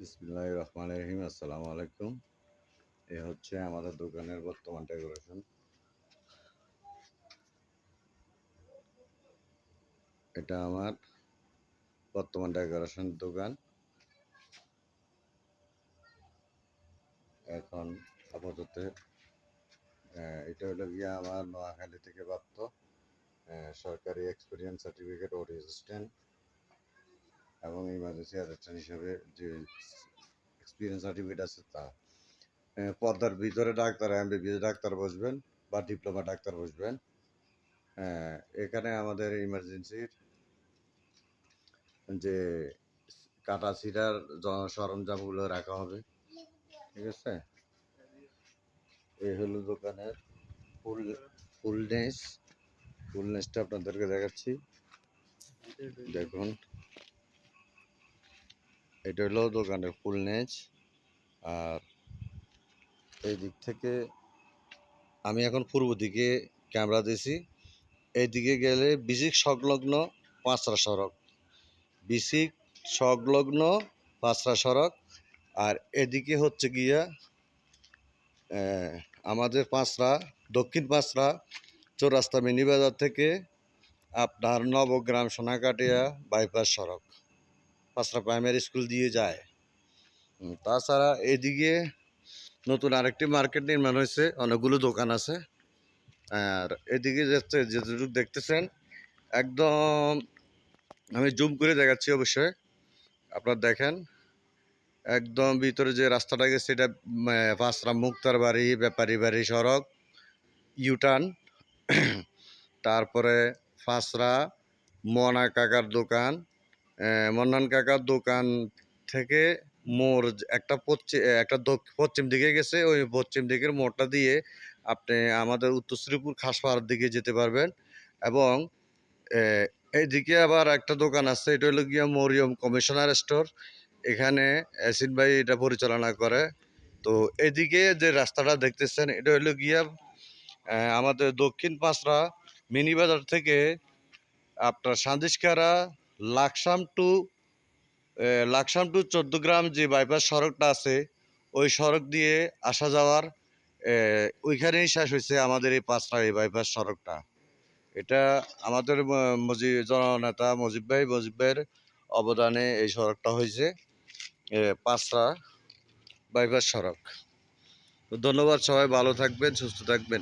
বিসমিল্লাহির রহমানির রহিম। আসসালামু আলাইকুম। এ হচ্ছে আমাদের দোকানের বর্তমান ডেকোরেশন। এটা আমার বর্তমান ডেকোরেশন দোকান। এখন আপাতত এটা হলো গিয়ে আমার নোয়াখালী থেকে প্রাপ্ত সরকারি এক্সপিরিয়েন্স সার্টিফিকেট ও রেজিস্ট্যান্ট এবং ইমার্জেন্সি অ্যাসিস্ট্যান্ট হিসেবে যে এক্সপিরিয়েন্স সার্টিফিকেট আছে তা। পর্দার ভিতরে ডাক্তার, এমবিবিএস ডাক্তার বসবেন বা ডিপ্লোমা ডাক্তার বসবেন। এখানে আমাদের ইমার্জেন্সির যে কাটা ছিঁড়ার সরঞ্জামগুলো রাখা হবে, ঠিক আছে। এই হলো দোকানের ফুল ফুলনেস ফুলনেসটা আপনাদেরকে দেখাচ্ছি। দেখুন, এটা হলো দোকানের ফুলনেস। আর এই দিক থেকে আমি এখন পূর্ব দিকে ক্যামেরা দিয়েছি। এইদিকে গেলে বিসিক সংলগ্ন পাঁচরা সড়ক, বিসিক সংলগ্ন পাঁচরা সড়ক। আর এদিকে হচ্ছে গিয়া আমাদের পাঁচরা, দক্ষিণ পাঁচরা চৌরাস্তা মিনি বাজার থেকে আপনার নবগ্রাম সোনাকাটিয়া বাইপাস সড়ক, পাঁচরা প্রাইমারি স্কুল দিয়ে যায়। তাছাড়া এদিকে নতুন আরেকটি মার্কেট নির্মাণ হয়েছে, অনেকগুলো দোকান আছে। আর এদিকে যেটুকু দেখতেছেন একদম আমি জুম করে দেখাচ্ছি, অবশ্যই আপনারা দেখেন। একদম ভিতরে যে রাস্তাটা গেছে এটা পাঁচরা মুক্তার বাড়ি, ব্যাপারী বাড়ি সড়ক, ইউটার্ন। তারপরে পাঁচরা মনা কাকার দোকান, মন্নান কাকার দোকান থেকে মোড় একটা পশ্চিম দিকে গেছে। ওই পশ্চিম দিকের মোড়টা দিয়ে আপনি আমাদের উত্তর শ্রীপুর খাসপাড়ার দিকে যেতে পারবেন। এবং এইদিকে আবার একটা দোকান আছে, এটা হলো গিয়া মরিয়ম কমিশনার স্টোর। এখানে এসিন ভাই এটা পরিচালনা করে। তো এদিকে যে রাস্তাটা দেখতেছেন এটা হলো গিয়া আমাদের দক্ষিণ পাঁচরা মিনি বাজার থেকে আপনার সান্দিসকারা লাকসাম টু 14 গ্রাম যে বাইপাস সড়কটা আছে, ওই সড়ক দিয়ে আসা যাওয়ার ওইখানেই শেষ হয়েছে আমাদের এই পাঁচরা এই বাইপাস সড়কটা। এটা আমাদের জননেতা মুজিব ভাইয়ের অবদানে এই সড়কটা হয়েছে পাঁচরা বাইপাস সড়ক। তো ধন্যবাদ, সবাই ভালো থাকবেন, সুস্থ থাকবেন।